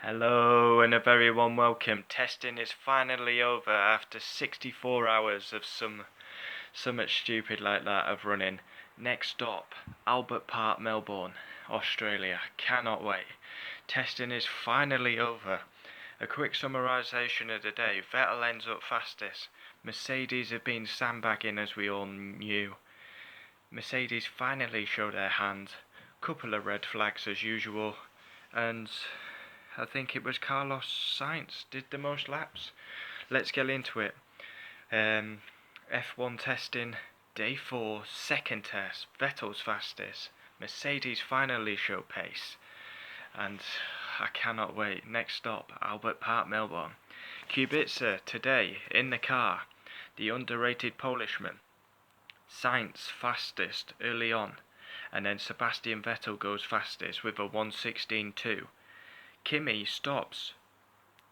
Hello and a very warm welcome. Testing is finally over after 64 hours of something stupid like that of running. Next stop, Albert Park, Melbourne, Australia. Cannot wait. Testing is finally over. A quick summarisation of the day. Vettel ends up fastest. Mercedes have been sandbagging as we all knew. Mercedes finally show their hand. Couple of red flags as usual. And I think it was Carlos Sainz did the most laps. Let's get into it. F1 testing, day 4, second test, Vettel's fastest. Mercedes finally show pace. And I cannot wait. Next stop, Albert Park, Melbourne. Kubica today in the car. The underrated Polishman. Sainz fastest early on. And then Sebastian Vettel goes fastest with a 1:16.2. Kimi stops.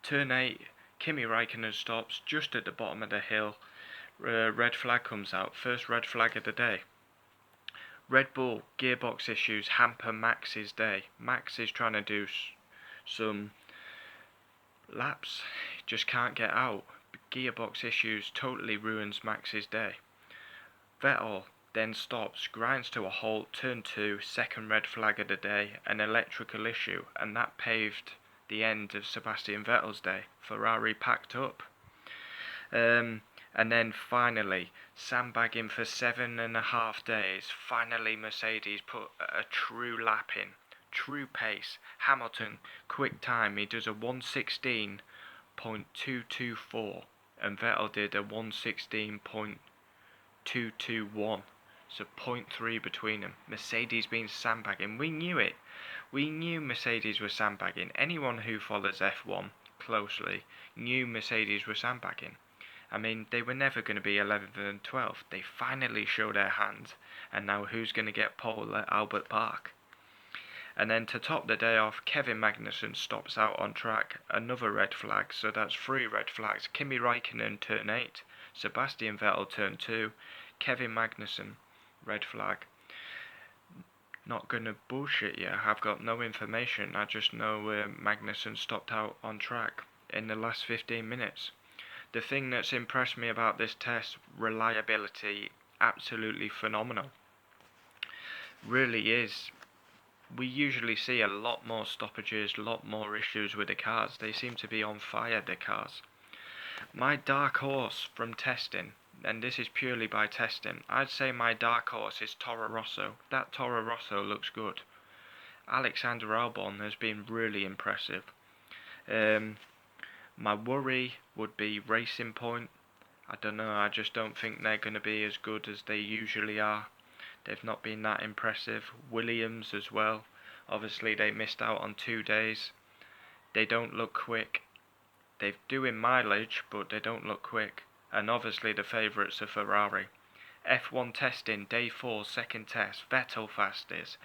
Turn 8, Kimi Raikkonen stops just at the bottom of the hill. Red flag comes out. First red flag of the day. Red Bull gearbox issues hamper Max's day. Max is trying to do some laps. Just can't get out. Gearbox issues totally ruins Max's day. Vettel then stops, grinds to a halt, turn 2, second red flag of the day, an electrical issue, and that paved the end of Sebastian Vettel's day. Ferrari packed up. And then finally, sandbagging for 7.5 days, finally Mercedes put a true lap in. True pace. Hamilton, quick time, he does a 1:16.224, and Vettel did a 1:16.221. So 0.3 between them. Mercedes been sandbagging. We knew it. We knew Mercedes were sandbagging. Anyone who follows F1 closely knew Mercedes were sandbagging. I mean, they were never going to be 11th and 12th. They finally showed their hand. And now who's going to get pole at Albert Park? And then to top the day off, Kevin Magnussen stops out on track. Another red flag. So that's 3 red flags. Kimi Raikkonen turn 8. Sebastian Vettel turn 2. Kevin Magnussen, red flag. Not gonna bullshit you, I've got no information. I just know Magnussen stopped out on track in the last 15 minutes. The thing that's impressed me about this test, reliability, absolutely phenomenal. Really is. We usually see a lot more stoppages, a lot more issues with the cars. They seem to be on fire, the cars. My dark horse from testing, and this is purely by testing, I'd say my dark horse is Toro Rosso. That Toro Rosso looks good. Alexander Albon has been really impressive. My worry would be Racing Point. I don't know, I just don't think they're going to be as good as they usually are. They've not been that impressive. Williams as well. Obviously they missed out on 2 days. They don't look quick. They're doing mileage, but they don't look quick. And obviously the favourites are Ferrari. F1 testing, day 4, second test. Vettel fastest.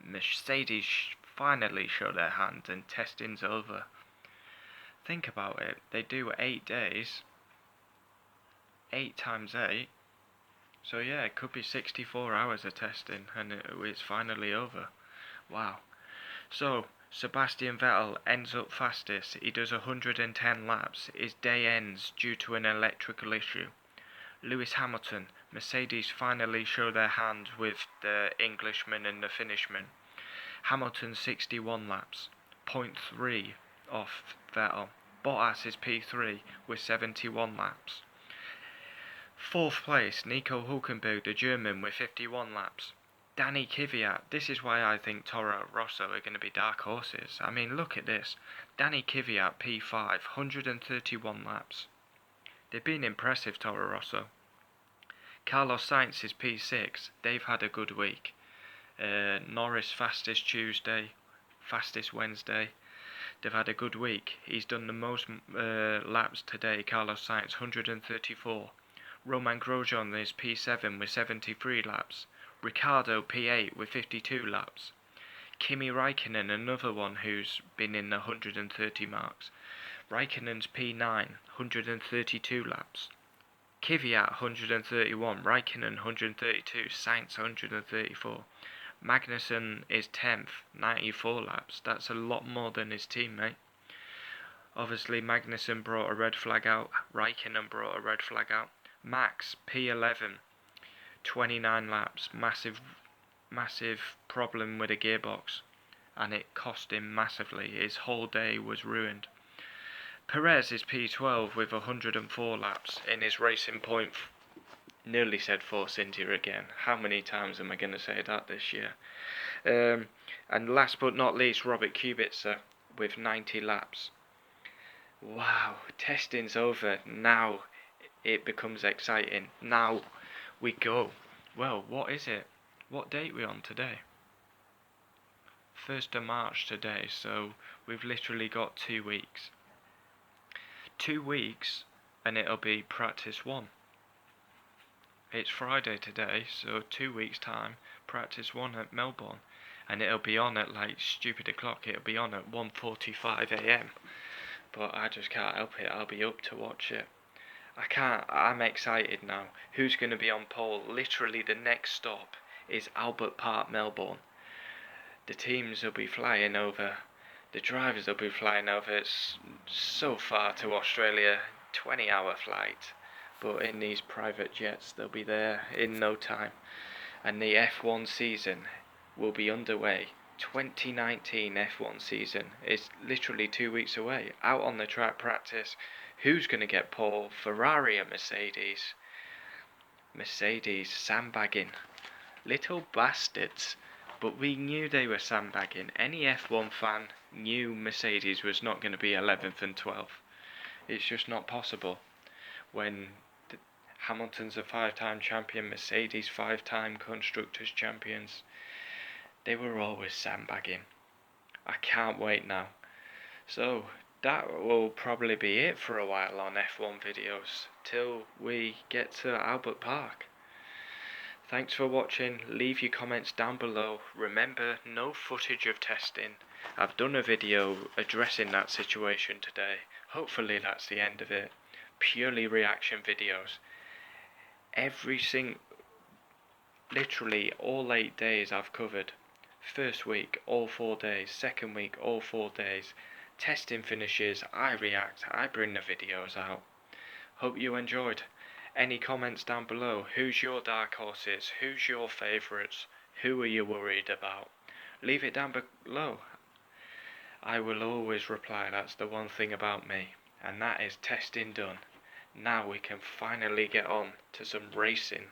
Mercedes finally show their hand and testing's over. Think about it. They do 8 days. 8 times 8. So yeah, it could be 64 hours of testing and it's finally over. Wow. So, Sebastian Vettel ends up fastest. He does 110 laps. His day ends due to an electrical issue. Lewis Hamilton, Mercedes finally show their hand with the Englishman and the Finishman. Hamilton 61 laps, 0.3 off Vettel. Bottas is P3 with 71 laps. 4th place, Nico Hülkenberg, the German, with 51 laps. Danny Kvyat, this is why I think Toro Rosso are going to be dark horses. I mean, look at this. Danny Kvyat, P5, 131 laps. They've been impressive, Toro Rosso. Carlos Sainz is P6. They've had a good week. Norris fastest Tuesday, fastest Wednesday. They've had a good week. He's done the most laps today, Carlos Sainz, 134. Romain Grosjean is P7 with 73 laps. Ricciardo P8 with 52 laps. Kimi Raikkonen, another one who's been in the 130 marks. Raikkonen's P9, 132 laps. Kvyat 131, Raikkonen 132, Sainz 134. Magnussen is 10th, 94 laps. That's a lot more than his teammate. Obviously, Magnussen brought a red flag out. Raikkonen brought a red flag out. Max, P11, 29 laps. Massive problem with the gearbox. And it cost him massively. His whole day was ruined. Perez is P12 with 104 laps in his Racing Point. Nearly said Force India again. How many times am I going to say that this year? And last but not least, Robert Kubica with 90 laps. Wow, testing's over. Now it becomes exciting. Now we go. Well, what is it? What date are we on today? 1st of March today, so we've literally got 2 weeks. 2 weeks and it'll be practice 1. It's Friday today, so 2 weeks time, practice 1 at Melbourne. And it'll be on at like stupid o'clock. It'll be on at 1:45 a.m. But I just can't help it. I'll be up to watch it. I'm excited now. Who's going to be on pole? Literally the next stop is Albert Park, Melbourne. The teams will be flying over. The drivers will be flying over. It's so far to Australia, 20-hour flight. But in these private jets, they'll be there in no time. And the F1 season will be underway. 2019 F1 season is literally 2 weeks away. Out on the track practice. Who's going to get pole? Ferrari or Mercedes? Mercedes sandbagging. Little bastards. But we knew they were sandbagging. Any F1 fan knew Mercedes was not going to be 11th and 12th. It's just not possible. When Hamilton's a 5-time champion, Mercedes 5-time Constructors champions, they were always sandbagging. I can't wait now. So that will probably be it for a while on F1 videos till we get to Albert Park. Thanks for watching. Leave your comments down below. Remember, no footage of testing. I've done a video addressing that situation today. Hopefully that's the end of it. Purely reaction videos. Literally all 8 days I've covered. First week, all 4 days. Second week, all 4 days. Testing finishes, I react, I bring the videos out. Hope you enjoyed. Any comments down below? Who's your dark horses? Who's your favourites? Who are you worried about? Leave it down below. I will always reply. That's the one thing about me. And that is testing done. Now we can finally get on to some racing.